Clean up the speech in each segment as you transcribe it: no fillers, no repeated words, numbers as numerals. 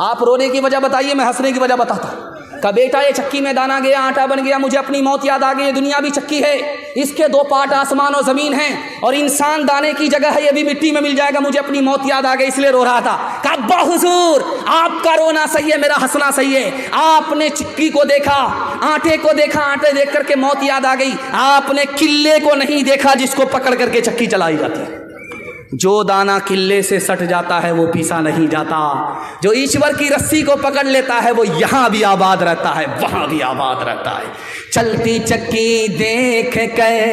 آپ رونے کی وجہ بتائیے، میں ہنسنے کی وجہ بتاتا ہوں۔ کہ بیٹا یہ چکی میں دانا گیا آٹا بن گیا، مجھے اپنی موت یاد آ گئی، یہ دنیا بھی چکی ہے، اس کے دو پارٹ آسمان و زمین ہیں، اور انسان دانے کی جگہ ہے، یہ بھی مٹی میں مل جائے گا، مجھے اپنی موت یاد آ گئی اس لیے رو رہا تھا۔ کہ ابا حضور آپ کا رونا صحیح ہے، میرا ہنسنا صحیح ہے، آپ نے چکی کو دیکھا، آٹے کو دیکھا، آٹے دیکھ کر کے موت یاد آ گئی، آپ نے قلے کو نہیں دیکھا جس کو پکڑ کر کے چکی چلائی جاتی ہے۔ جو دانا قلے سے سٹ جاتا ہے وہ پیسا نہیں جاتا، جو ایشور کی رسی کو پکڑ لیتا ہے وہ یہاں بھی آباد رہتا ہے، وہاں بھی آباد رہتا ہے۔ چلتی چکی دیکھ کے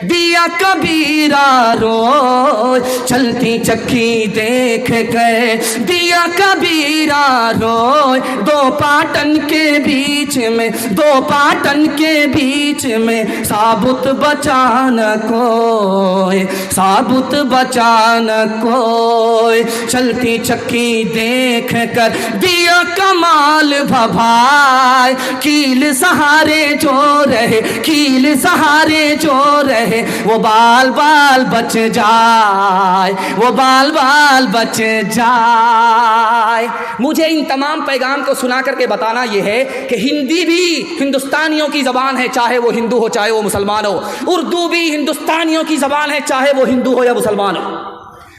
دیا کبیرہ روئے، چلتی چکی دیکھ کے دیا کبیرہ روئے، دو پاٹن کے بیچ میں، دو پاٹن کے بیچ میں ثابت بچانا کوئی، ثابت بچانا کوئی، چلتی چکی دیکھ کر دیا کمال بھبھائے، کیل سہارے جو رہے، کیل سہارے جو رہے، وہ بال بال بچ جائے، وہ بال بال بچ جائے۔ مجھے ان تمام پیغام کو سنا کر کے بتانا یہ ہے کہ ہندی بھی ہندوستانیوں کی زبان ہے، چاہے وہ ہندو ہو چاہے وہ مسلمان ہو، اردو بھی ہندوستانیوں کی زبان ہے، چاہے وہ ہندو ہو یا مسلمان ہو۔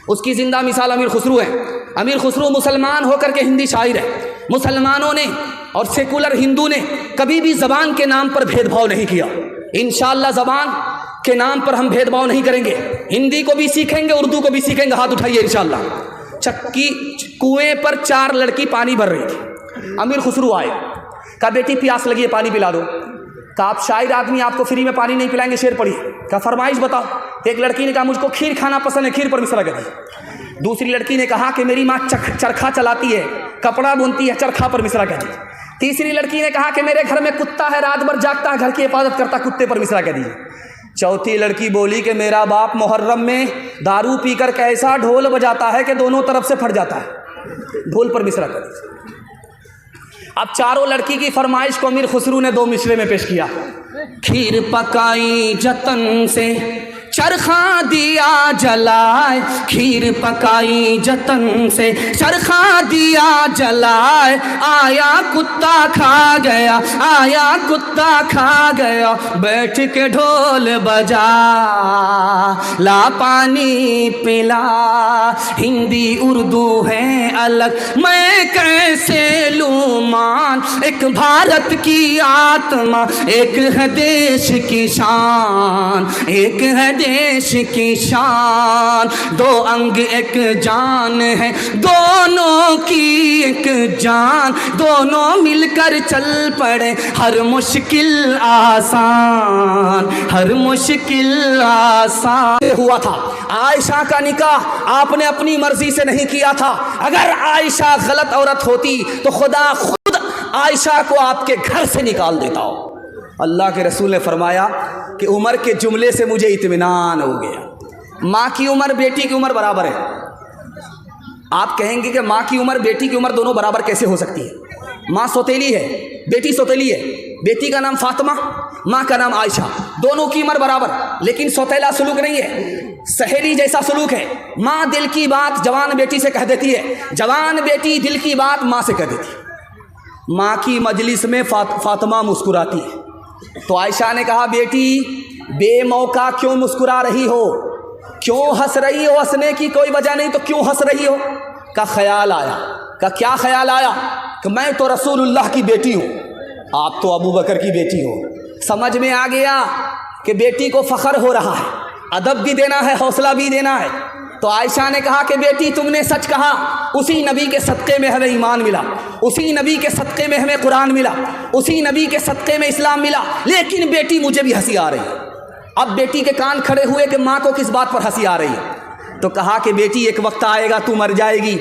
اس کی زندہ مثال امیر خسرو ہے۔ امیر خسرو مسلمان ہو کر کے ہندی شاعر ہے۔ مسلمانوں نے اور سیکولر ہندو نے کبھی بھی زبان کے نام پر بھید بھاؤ نہیں کیا۔ انشاءاللہ زبان کے نام پر ہم بھید بھاؤ نہیں کریں گے، ہندی کو بھی سیکھیں گے، اردو کو بھی سیکھیں گے، ہاتھ اٹھائیے انشاءاللہ۔ چکی کنویں پر 4 لڑکی پانی بھر رہی تھی، امیر خسرو آئے، کہا بیٹی پیاس لگی ہے پانی پلا دو۔ کہا آپ شاعر آدمی، آپ کو فری میں پانی نہیں پلائیں گے، شعر پڑھیے۔ کہا فرمائش بتاؤ۔ ایک لڑکی نے کہا مجھ کو کھیر کھانا پسند ہے، کھیر پر مصرع کر دی۔ دوسری لڑکی نے کہا کہ میری ماں چرخا چلاتی ہے، کپڑا بنتی ہے، چرخا پر مصرع کر دی۔ تیسری لڑکی نے کہا کہ میرے گھر میں کتا ہے، رات بھر جاگتا ہے، گھر کی حفاظت کرتا، کتے پر مصرع کر دیجیے۔ چوتھی لڑکی بولی کہ میرا باپ محرم میں دارو پی کر کیسا ڈھول بجاتا ہے کہ دونوں طرف سے پھٹ جاتا ہے، ڈھول پر مصرع کر دیجیے۔ اب چاروں لڑکی کی فرمائش کو امیر خسرو نے 2 مصرے میں پیش کیا۔ کھیر پکائی جتن سے چرخا دیا جلائے، کھیر پکائی جتن سے چرخا دیا جلائے، آیا کتا کھا گیا، آیا کتا کھا گیا، بیٹھ کے ڈھول بجا لا پانی پلا۔ ہندی اردو ہے الگ، میں کیسے لوں مان، ایک بھارت کی آتما، ایک ہے دیش کی شان، ایک ہے دیش کی شان، 2 انگ ایک جان ہے، دونوں کی ایک جان، دونوں مل کر چل پڑے، ہر مشکل آسان، ہر مشکل آسان۔ ہوا تھا عائشہ کا نکاح آپ نے اپنی مرضی سے نہیں کیا تھا، اگر عائشہ غلط عورت ہوتی تو خدا خود عائشہ کو آپ کے گھر سے نکال دیتا ہو۔ اللہ کے رسول نے فرمایا کہ عمر کے جملے سے مجھے اطمینان ہو گیا۔ ماں کی عمر بیٹی کی عمر برابر ہے۔ آپ کہیں گے کہ ماں کی عمر بیٹی کی عمر دونوں برابر کیسے ہو سکتی ہے؟ ماں سوتیلی ہے، بیٹی سوتیلی ہے، بیٹی کا نام فاطمہ، ماں کا نام عائشہ، دونوں کی عمر برابر، لیکن سوتیلا سلوک نہیں ہے، سہیلی جیسا سلوک ہے۔ ماں دل کی بات جوان بیٹی سے کہہ دیتی ہے، جوان بیٹی دل کی بات ماں سے کہہ دیتی ہے۔ ماں کی مجلس میں فاطمہ مسکراتی ہے تو عائشہ نے کہا بیٹی بے موقع کیوں مسکرا رہی ہو، کیوں ہنس رہی ہو، ہنسنے کی کوئی وجہ نہیں تو کیوں ہنس رہی ہو؟ کا خیال آیا۔ کا کیا خیال آیا؟ کہ میں تو رسول اللہ کی بیٹی ہوں، آپ تو ابو بکر کی بیٹی ہو۔ سمجھ میں آ گیا کہ بیٹی کو فخر ہو رہا ہے، ادب بھی دینا ہے، حوصلہ بھی دینا ہے۔ تو عائشہ نے کہا کہ بیٹی تم نے سچ کہا، اسی نبی کے صدقے میں ہمیں ایمان ملا، اسی نبی کے صدقے میں ہمیں قرآن ملا، اسی نبی کے صدقے میں اسلام ملا، لیکن بیٹی مجھے بھی ہنسی آ رہی ہے۔ اب بیٹی کے کان کھڑے ہوئے کہ ماں کو کس بات پر ہنسی آ رہی ہے؟ تو کہا کہ بیٹی ایک وقت آئے گا تو مر جائے گی،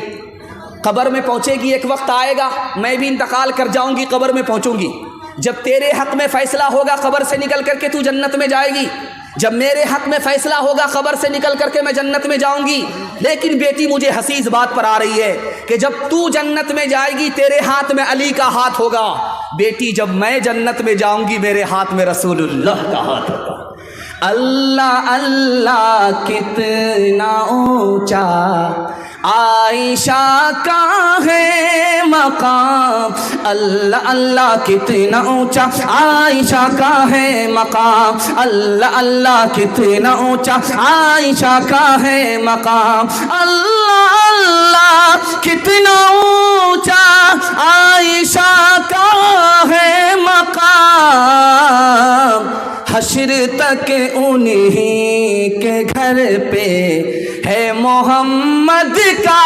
قبر میں پہنچے گی، ایک وقت آئے گا میں بھی انتقال کر جاؤں گی، قبر میں پہنچوں گی، جب تیرے حق میں فیصلہ ہوگا قبر سے نکل کر کے تو جنت میں جائے گی، جب میرے حق میں فیصلہ ہوگا قبر سے نکل کر کے میں جنت میں جاؤں گی۔ لیکن بیٹی مجھے ہنسی اس بات پر آ رہی ہے کہ جب تو جنت میں جائے گی تیرے ہاتھ میں علی کا ہاتھ ہوگا، بیٹی جب میں جنت میں جاؤں گی میرے ہاتھ میں رسول اللہ کا ہاتھ ہوگا۔ اللہ اللہ کتنا اونچا عائشہ کا ہے مقام، اللہ اللہ کتنا اونچا عائشہ کا ہے مقام، اللہ اللہ کتنا اونچا عائشہ کا ہے مقام، اللہ اللہ کتنا اونچا عائشہ کا ہے مقام، حشر تک انہی کے گھر پہ ہے محمد کا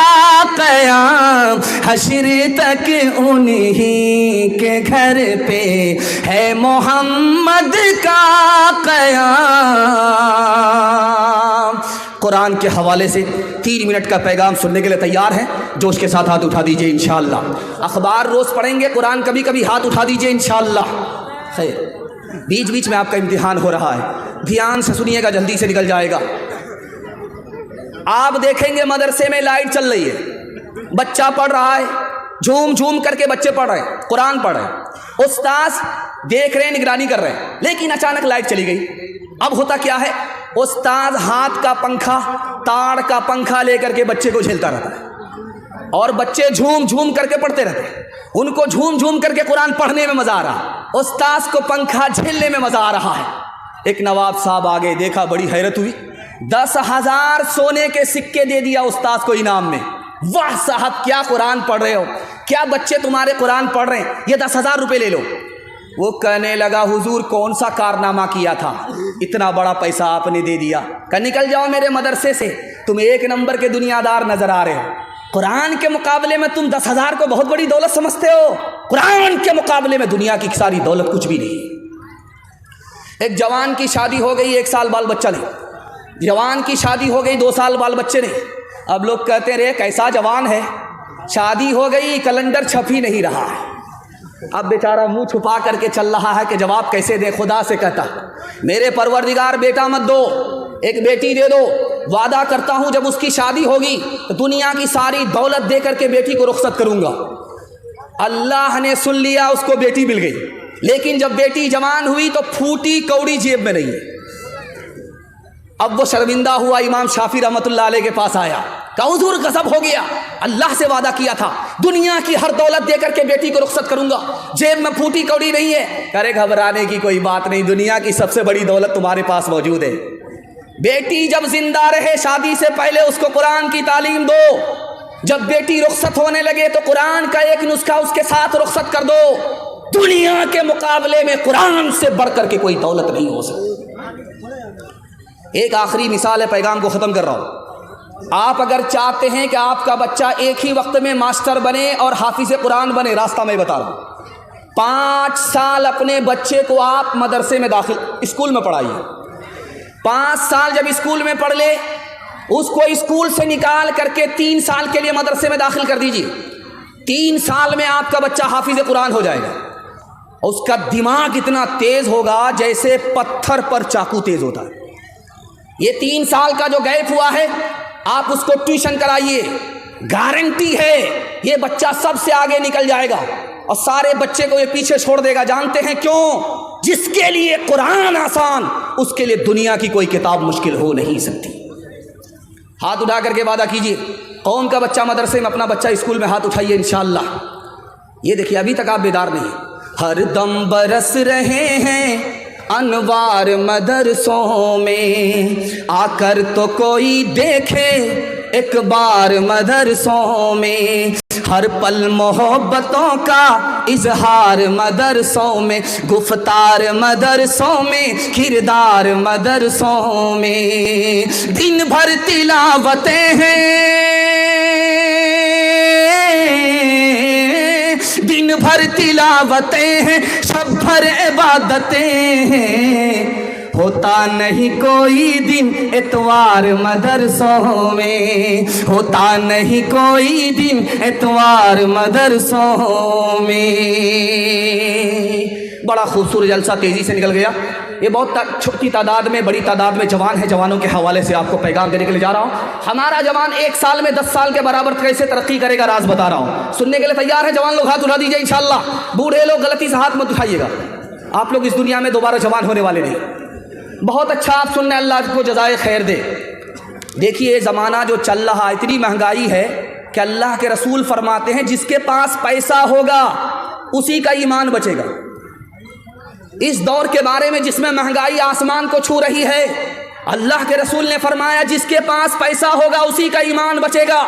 قیام، حشر تک انہی کے گھر پہ ہے محمد کا قیام۔ قرآن کے حوالے سے 3 منٹ کا پیغام سننے کے لیے تیار ہیں؟ جوش کے ساتھ ہاتھ اٹھا دیجئے انشاءاللہ۔ اخبار روز پڑھیں گے، قرآن کبھی کبھی، ہاتھ اٹھا دیجئے انشاءاللہ۔ خیر، بیچ بیچ میں آپ کا امتحان ہو رہا ہے، دھیان سے سنیے گا، جلدی سے نکل جائے گا۔ آپ دیکھیں گے مدرسے میں لائٹ چل رہی ہے، بچہ پڑھ رہا ہے، جھوم جھوم کر کے بچے پڑھ رہے ہیں، قرآن پڑھ رہے ہیں، استاذ دیکھ رہے ہیں، نگرانی کر رہے ہیں، لیکن اچانک لائٹ چلی گئی۔ اب ہوتا کیا ہے، استاذ ہاتھ کا پنکھا، تار کا پنکھا لے کر کے بچے کو جھیلتا رہتا ہے، اور بچے جھوم جھوم کر کے پڑھتے رہتے ہیں، ان کو جھوم جھوم کر کے قرآن پڑھنے میں مزہ آ رہا، استاذ کو پنکھا جھیلنے میں مزہ آ رہا ہے۔ ایک نواب صاحب آگے دیکھا، بڑی حیرت ہوئی، 10,000 سونے کے سکے دے دیا استاذ کو انعام میں۔ واہ صاحب، کیا قرآن پڑھ رہے ہو، کیا بچے تمہارے قرآن پڑھ رہے ہیں، یہ 10,000 روپے لے لو۔ وہ کہنے لگا، حضور کون سا کارنامہ کیا تھا، اتنا بڑا پیسہ آپ نے دے دیا، کہ نکل جاؤ میرے مدرسے سے، تم 1 نمبر کے دنیا دار نظر آ رہے ہو، قرآن کے مقابلے میں تم 10,000 کو بہت بڑی دولت سمجھتے ہو، قرآن کے مقابلے میں دنیا کی ساری دولت کچھ بھی نہیں۔ ایک جوان کی شادی ہو گئی، 1 سال بال بچہ نہیں، جوان کی شادی ہو گئی، 2 سال بال بچے نہیں۔ اب لوگ کہتے رہے کیسا جوان ہے، شادی ہو گئی، کیلنڈر چھپ ہی نہیں رہا ہے۔ اب بیچارہ منہ چھپا کر کے چل رہا ہے کہ جواب کیسے دے، خدا سے کہتا میرے پروردگار بیٹا مت دو، ایک بیٹی دے دو، وعدہ کرتا ہوں جب اس کی شادی ہوگی تو دنیا کی ساری دولت دے کر کے بیٹی کو رخصت کروں گا۔ اللہ نے سن لیا، اس کو بیٹی مل گئی، لیکن جب بیٹی جوان ہوئی تو پھوٹی کوڑی جیب میں نہیں ہے۔ اب وہ شرمندہ ہوا، امام شافعی رحمۃ اللہ علیہ کے پاس آیا، کہا حضور غضب ہو گیا، اللہ سے وعدہ کیا تھا دنیا کی ہر دولت دے کر کے بیٹی کو رخصت کروں گا، جیب میں پھوٹی کوڑی نہیں ہے۔ کرے گھبرانے کی کوئی بات نہیں، دنیا کی سب سے بڑی دولت تمہارے پاس موجود ہے۔ بیٹی جب زندہ رہے شادی سے پہلے اس کو قرآن کی تعلیم دو، جب بیٹی رخصت ہونے لگے تو قرآن کا ایک نسخہ اس کے ساتھ رخصت کر دو۔ دنیا کے مقابلے میں قرآن سے بڑھ کر کے کوئی دولت نہیں ہو سکتی۔ ایک آخری مثال ہے، پیغام کو ختم کر رہا ہوں۔ آپ اگر چاہتے ہیں کہ آپ کا بچہ ایک ہی وقت میں ماسٹر بنے اور حافظ قرآن بنے، راستہ میں بتا رہا ہوں، 5 سال اپنے بچے کو آپ مدرسے میں اسکول میں پڑھائیے۔ 5 سال جب اسکول میں پڑھ لے، اس کو اسکول سے نکال کر کے 3 سال کے لیے مدرسے میں داخل کر دیجیے۔ 3 سال میں آپ کا بچہ حافظ قرآن ہو جائے گا، اس کا دماغ اتنا تیز ہوگا جیسے پتھر پر چاقو تیز ہوتا ہے۔ یہ 3 سال کا جو گیپ ہوا ہے، آپ اس کو ٹیوشن کرائیے، گارنٹی ہے یہ بچہ سب سے آگے نکل جائے گا اور سارے بچے کو یہ پیچھے چھوڑ دے گا۔ جانتے ہیں کیوں؟ جس کے لیے قرآن آسان، اس کے لیے دنیا کی کوئی کتاب مشکل ہو نہیں سکتی۔ ہاتھ اٹھا کر کے وعدہ کیجئے، قوم کا بچہ مدرسے میں، اپنا بچہ اسکول میں، ہاتھ اٹھائیے انشاءاللہ۔ یہ دیکھیے، ابھی تک آپ بیدار نہیں ہیں۔ ہر دم برس رہے ہیں انوار مدرسوں میں، آ کر تو کوئی دیکھے ایک بار مدرسوں میں، ہر پل محبتوں کا اظہار مدرسوں میں، گفتار مدرسوں میں، کردار مدرسوں میں، دن بھر تلاوتیں ہیں، دن بھر تلاوتیں ہیں، شب بھر عبادتیں ہیں، ہوتا نہیں کوئی دن اتوار مدرسوں میں، ہوتا نہیں کوئی دن اتوار مدرسوں میں۔ بڑا خوبصورت جلسہ تیزی سے نکل گیا۔ یہ بہت چھوٹی تعداد میں، بڑی تعداد میں جوان ہیں، جوانوں کے حوالے سے آپ کو پیغام دینے کے لیے جا رہا ہوں۔ ہمارا جوان 1 سال میں 10 سال کے برابر کیسے ترقی کرے گا، راز بتا رہا ہوں۔ سننے کے لیے تیار ہیں جوان لوگ؟ ہاتھ اٹھا دیجیے انشاءاللہ۔ بوڑھے لوگ غلطی سے ہاتھ مت اٹھائیے گا، آپ لوگ اس دنیا میں دوبارہ جوان ہونے والے نہیں۔ بہت اچھا آپ سننے، اللہ کو جزائے خیر دے۔ دیکھیے زمانہ جو چل رہا ہے، اتنی مہنگائی ہے کہ اللہ کے رسول فرماتے ہیں جس کے پاس پیسہ ہوگا اسی کا ایمان بچے گا۔ اس دور کے بارے میں جس میں مہنگائی آسمان کو چھو رہی ہے، اللہ کے رسول نے فرمایا جس کے پاس پیسہ ہوگا اسی کا ایمان بچے گا،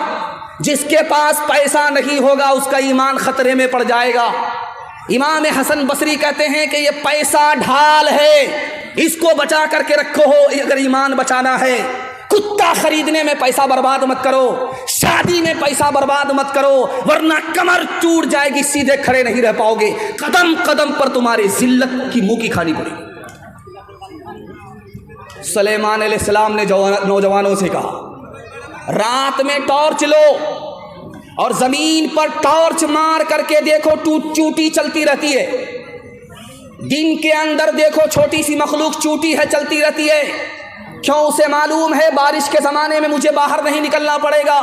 جس کے پاس پیسہ نہیں ہوگا اس کا ایمان خطرے میں پڑ جائے گا۔ امام حسن بصری کہتے ہیں کہ یہ پیسہ ڈھال ہے، اس کو بچا کر کے رکھو اگر ایمان بچانا ہے۔ کتا خریدنے میں پیسہ برباد مت کرو، شادی میں پیسہ برباد مت کرو، ورنہ کمر ٹوٹ جائے گی، سیدھے کھڑے نہیں رہ پاؤ گے، قدم قدم پر تمہاری ذلت کی منہ کی کھانی پڑے گی۔ سلیمان علیہ السلام نے نوجوانوں سے کہا رات میں ٹارچ لو اور زمین پر ٹارچ مار کر کے دیکھو چوٹی چلتی رہتی ہے، دن کے اندر دیکھو چھوٹی سی مخلوق چوٹی ہے چلتی رہتی ہے، کیوں؟ اسے معلوم ہے بارش کے زمانے میں مجھے باہر نہیں نکلنا پڑے گا،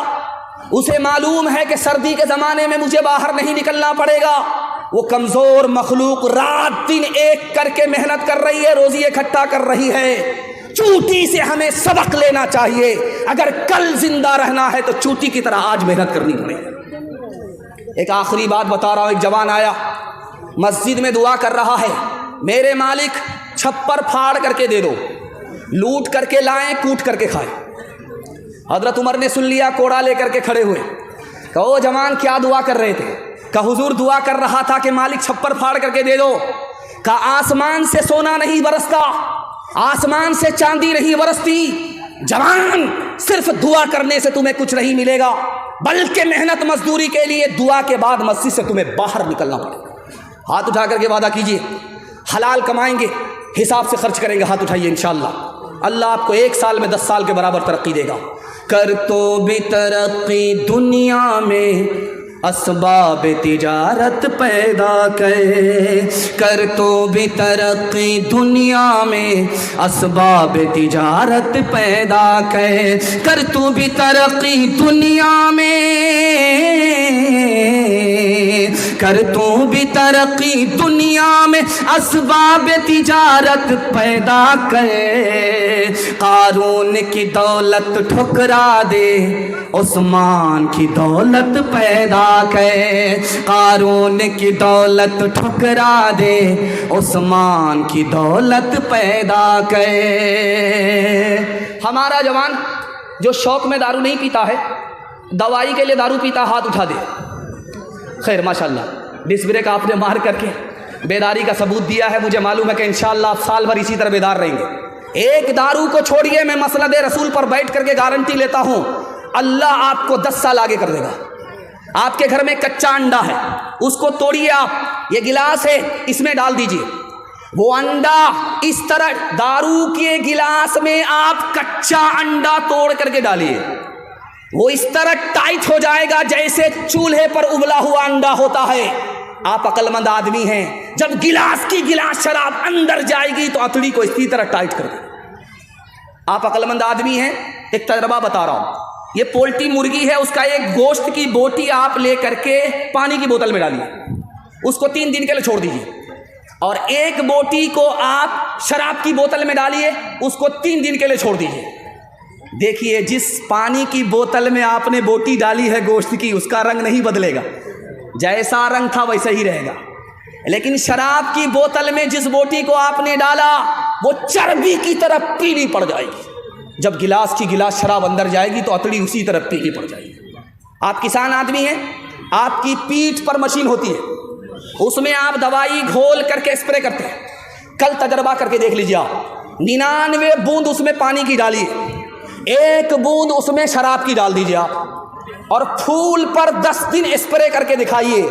اسے معلوم ہے کہ سردی کے زمانے میں مجھے باہر نہیں نکلنا پڑے گا۔ وہ کمزور مخلوق رات دن ایک کر کے محنت کر رہی ہے، روزی اکٹھا کر رہی ہے۔ چوٹی سے ہمیں سبق لینا چاہیے، اگر کل زندہ رہنا ہے تو چوٹی کی طرح آج محنت کرنی پڑے گی۔ ایک آخری بات بتا رہا ہوں، ایک جوان آیا مسجد میں دعا کر رہا ہے، میرے مالک چھپر پھاڑ کر کے دے دو، لوٹ کر کے لائیں کوٹ کر کے کھائیں۔ حضرت عمر نے سن لیا، کوڑا لے کر کے کھڑے ہوئے، کہا او جوان کیا دعا کر رہے تھے؟ کہا حضور دعا کر رہا تھا کہ مالک چھپر پھاڑ کر کے دے دو۔ کہا آسمان سے سونا نہیں برستا، آسمان سے چاندی نہیں برستی، جوان صرف دعا کرنے سے تمہیں کچھ نہیں ملے گا، بلکہ محنت مزدوری کے لیے دعا کے بعد مسجد سے تمہیں باہر نکلنا پڑے گا۔ ہاتھ اٹھا کر کے وعدہ کیجئے، حلال کمائیں گے، حساب سے خرچ کریں گے، ہاتھ اٹھائیے انشاءاللہ اللہ آپ کو 1 سال میں 10 سال کے برابر ترقی دے گا۔ کر تو بھی ترقی دنیا میں اسباب تجارت پیدا کر تو بھی ترقی دنیا میں اسباب تجارت پیدا کر تو بھی ترقی دنیا میں کر تو بھی ترقی دنیا میں اسباب تجارت پیدا کر، قارون کی دولت ٹھکرا دے عثمان کی دولت پیدا کر، قارون کی دولت ٹھکرا دے عثمان کی دولت پیدا کر۔ ہمارا جوان جو شوق میں دارو نہیں پیتا ہے، دوائی کے لیے دارو پیتا، ہاتھ اٹھا دے۔ خیر ماشاءاللہ ڈس بریک آپ نے مار کر کے بیداری کا ثبوت دیا ہے، مجھے معلوم ہے کہ انشاءاللہ آپ سال بھر اسی طرح بیدار رہیں گے۔ ایک دارو کو چھوڑیے، میں مسند رسول پر بیٹھ کر کے گارنٹی لیتا ہوں اللہ آپ کو 10 سال آگے کر دے گا۔ آپ کے گھر میں کچا انڈا ہے، اس کو توڑیے، آپ یہ گلاس ہے اس میں ڈال دیجئے، وہ انڈا اس طرح دارو کے گلاس میں آپ کچا انڈا توڑ کر کے ڈالیے، وہ اس طرح ٹائٹ ہو جائے گا جیسے چولہے پر ابلا ہوا انڈا ہوتا ہے۔ آپ عقل مند آدمی ہیں، جب گلاس کی گلاس شراب اندر جائے گی تو اتڑی کو اسی طرح ٹائٹ کر دیں۔ آپ عقل مند آدمی ہیں، ایک تجربہ بتا رہا ہوں، یہ پولٹری مرغی ہے، اس کا ایک گوشت کی بوٹی آپ لے کر کے پانی کی بوتل میں ڈالیے، اس کو 3 دن کے لیے چھوڑ دیجیے، اور ایک بوٹی کو آپ شراب کی بوتل میں ڈالیے، اس کو 3 دن کے لیے چھوڑ دیجیے۔ دیکھیے جس پانی کی بوتل میں آپ نے بوٹی ڈالی ہے گوشت کی، اس کا رنگ نہیں بدلے گا، جیسا رنگ تھا ویسا ہی رہے گا، لیکن شراب کی بوتل میں جس بوٹی کو آپ نے ڈالا وہ چربی کی طرح پیلی پڑ جائے گی، جب گلاس کی گلاس شراب اندر جائے گی تو اتڑی اسی طرح پیلی پڑ جائے گی۔ آپ کسان آدمی ہیں، آپ کی پیٹھ پر مشین ہوتی ہے، اس میں آپ دوائی گھول کر کے اسپرے کرتے ہیں، کل تجربہ کر کے دیکھ لیجیے، آپ 99 بوند اس میں پانی کی ڈالیے، 1 بوند اس میں شراب کی ڈال دیجیے آپ، اور پھول پر 10 دن اسپرے کر کے دکھائیے،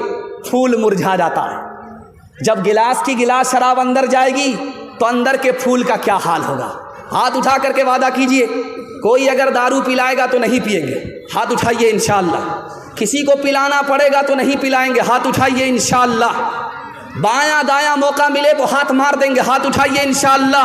پھول مرجھا جاتا ہے۔ جب گلاس کی گلاس شراب اندر جائے گی تو اندر کے پھول کا کیا حال ہوگا؟ ہاتھ اٹھا کر کے وعدہ کیجئے، کوئی اگر دارو پلائے گا تو نہیں پئیں گے، ہاتھ اٹھائیے انشاءاللہ۔ کسی کو پلانا پڑے گا تو نہیں پلائیں گے، ہاتھ اٹھائیے انشاءاللہ۔ بایاں دایاں موقع ملے تو ہاتھ مار دیں گے، ہاتھ اٹھائیے انشاءاللہ۔